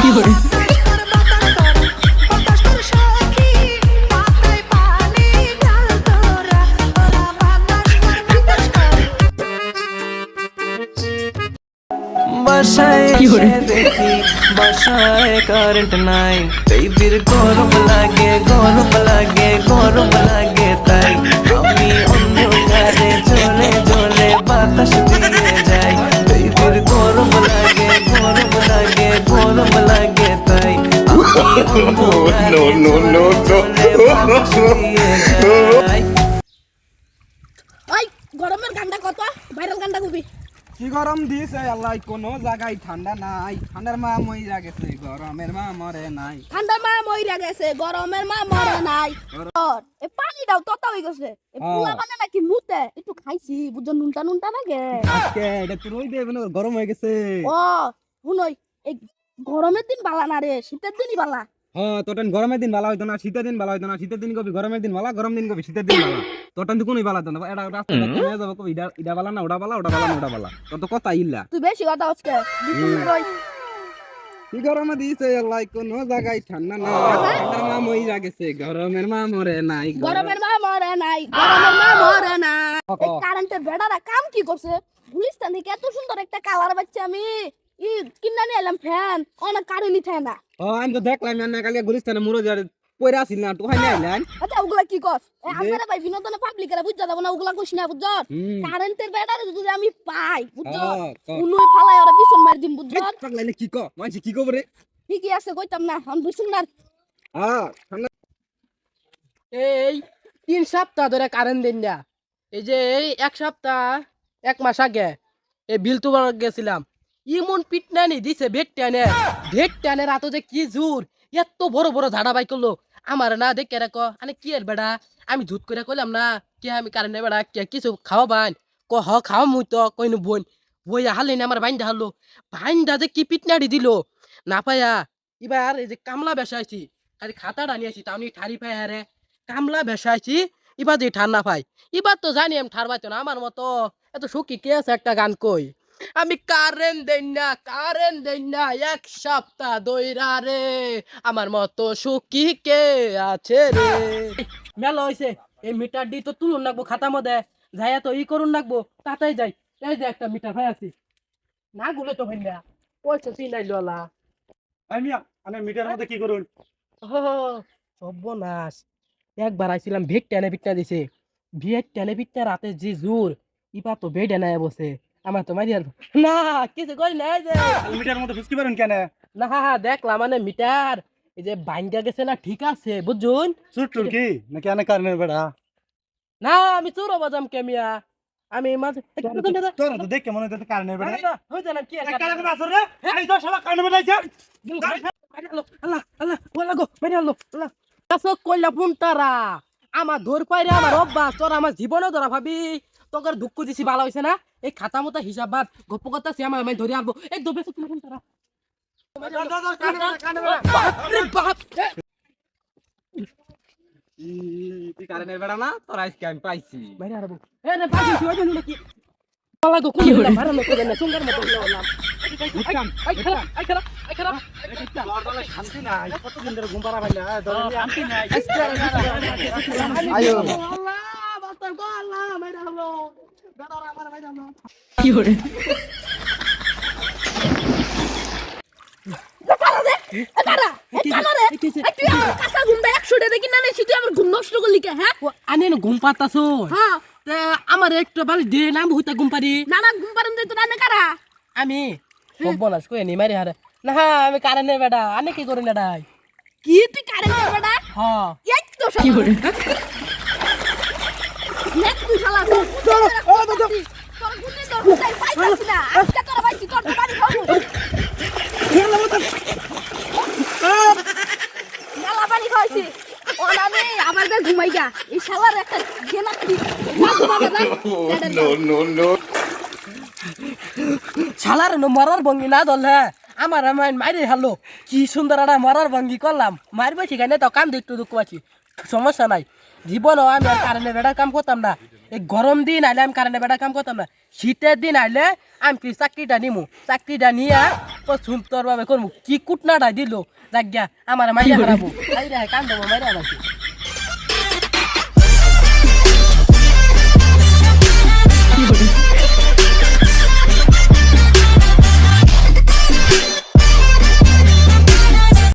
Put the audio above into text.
কি করে বাসায় কি করে? এসে দেখি বাসায় কারেন্ট নাই বেবির গরম লাগে তাই আমি অন্ধকারে জ্বলে জ্বলে বাতাস দিয়ে যাই বেবির গরম লাগে তাই আমি অন্ধকারে জ্বলে বাতাস দিয়ে যাই। ওই গরমের গান্ডা কত ভাইরাল গান্ডা কবি কি গরম দিছে আল্লাহ কোনো জায়গায় ঠান্ডা নাই ঠান্ডার মা মইরা গেছে গরমের মা মরে নাই ঠান্ডার মা মইরা গেছে গরমের মা মরে নাই এ পানি দাও তত হই গেছে এ পুলা বানা নাকি মুতে একটু খাইছি বুঝো নুনটা নুনটা লাগে আজকে এটা তুই রই দেবে না গরম হয়ে গেছে ও শুনই এই গরমের দিন বালা না রে শীতের দিনই বালা হ্যাঁ তোটান গরমের দিন ভালো হইতো না শীতের দিন ভালো হইতো না শীতের দিন কবি গরমের দিন ভালো গরম দিন কবি শীতের দিন ভালো তোটান তো কোনই ভালো হইতো না এটা রাস্তা নিয়ে যাবো কবি ইডা ভালো না ওটা ভালো তোর তো কথা ইল্লা তুই বেশি কথা হচ্ছে কই কি গরমে দিছে আল্লাহ কোনো জায়গায় ঠান্ডা নাই ঠান্ডার মা মইরা গেছে গরমের মা মরে নাই গরমের মা মরে নাই গরমের মা মরে না এই কারেন্টের বেড়ারা কাম কি করছে গুলিস্তান থেকে এত সুন্দর একটা কালার বাচ্চা আমি ই কিনা নিয়ে এলাম ফ্যান অনেক কারেন্টই থাকে না আমি তো দেখলাম না কালকে গুলিস্তানে মুরো যারে পয়রা আসিল না তো হয় না আইলেন আচ্ছা ওগুলা কি কস এ আপনারা ভাই বিনোদনে পাবলিকেরা বুঝা যাব না ওগুলা কইছ না বুঝছ কারেন্টের বেড়ারে যদি আমি পাই বুঝছ উনুই ফালাই ওরা পিছন মার দিম বুঝছ পাগলাইলে কি ক মানছি কি কব রে ঠিকই আছে কইতাম না আমি বুঝছুন না ঠান্ডা এই 3 সপ্তাহ ধরে কারেন্ট দেন না এই যে এই 1 সপ্তাহ 1 মাস আগে এই বিল তুবার গেছিলাম ইমন পিটনানি দিছে ভেট টানে রাত যে কি জোর এত বড় বড় ঝাড়া বাই করলো আমার না দেখে রাখো আনে কি এর বেড়া আমি ধুত করে কইলাম না কি আমি কারেন্টের বেড়া কে কিছু খাওয়া বান খাওয়া মুই তো কইনু বোন বই হালেনি আমার বাইন্দা যে কি পিটনাড়ি দিল না পায়া এবার এই যে কামলা বেসাইছি খালি খাতাটা নিয়ে আসি তাও নি ঠারি পায় হারে কামলা বেসাইছি এবার যে ঠান্ডা পাই এবার তো জানি আমি ঠার পাইতো না আমার মতো এত সুখী কে আছে একটা গান কই আমি কারেন্ট দেই না 1 সপ্তাহ দইরা রে আমার মতো সুখী কে আছে রে মেলা হইছে এই মিটার দি তো তুলুন নাকবো খাতা মধ্যে যাইয়া তো ই করুন নাকবো তাতেই যাই এই যে একটা মিটার ভাই আছি না গুলো তো ভাই না পয়সা চিনাই ললা আমি আনে মিটার মধ্যে কি করুন সর্বনাশ একবার আইছিলাম ভেট টেনে দিছে রাতে যে জোর ইপা তো বেড এনে বসে আমার তো মারি না কিছু করি না এই যে মিটার মধ্যে বুঝতে পারেন কেন না দেখলাম মানে মিটার এই যে বাইঙ্গা গেছে না ঠিক আছে বুঝুন চুট্টুর কি নাকি আনে কারণের বেড়া না আমি চোর বাজাম কেমিয়া আমি মাঝে তোর তো দেখে মনে হচ্ছে কারণের বেড়া হইছে না কি কারণের আসর রে এই তো সব কারণের বেড়া আইছে আমার ধর পাইরে আমার অভ্যাস তোর আমার জীবনে ধরা ভাবি তোর দুঃখ দিছি ভালো হয়েছে না এই খাতা মতো হিসাব বাদ গপ্প কথা আমার আমি ধরে আনবো এই দবে তারা তুই কারণের বেড়া না তোর আজকে আমি পাইছি বাইরে আরবো এ রে বাকি কি হইছে নাকি পালাগো কি হইলো মারানো করে না সুন্দর মতো হলাম আই খেলা শান্তি নাই কতদিন ধরে ঘুম পাড়া ভাই না শান্তি নাই আয়ো আল্লাহ বাতার গো আল্লাহ মাইরা হলো দাদা আমার মাইরা হলো কি করে আনে ঘুম পাতাছো আমার একটু বালি দে না বহুত ঘুম পারি আমি সর্বনাশ কই নি মারি হারে না আমি কারেন্ট বেটা আনে কি করি না ডাই কি তুই কারেন্টের বেটা হ্যাঁ এই তো কি করে নেট তুই শালা তোর গুনে তোর বুঝাই পাইছিস না আজকে তোর ভাই তোর বাড়ি খাবো মেলা পানি খাইছি ওনারে আবার গা ঘুমাই গা এই শালার একটা গেনা কি নো শালার মরার ভঙ্গি না দলে আমার মাইরে হালো কি সুন্দর একটা মরার ভঙ্গি করলাম মারবে সেখানে তো কান একটু দুঃখ পাচ্ছি সমস্যা নাই জীবনও আমি আর কারেন্টের বেড়ার কাম করতাম না এই গরম দিন আইলে আমি কারেন্টের বেড়ার কাম করতাম না শীতের দিন আইলে আমি কি চাকরিটা নিমু চাকরিটা নিয়ে সুন্দর ভাবে করবো কি কুটনাটা দিল যাক গিয়া আমার মাইয়া হারাবো কান দেবো মাইরা নাকি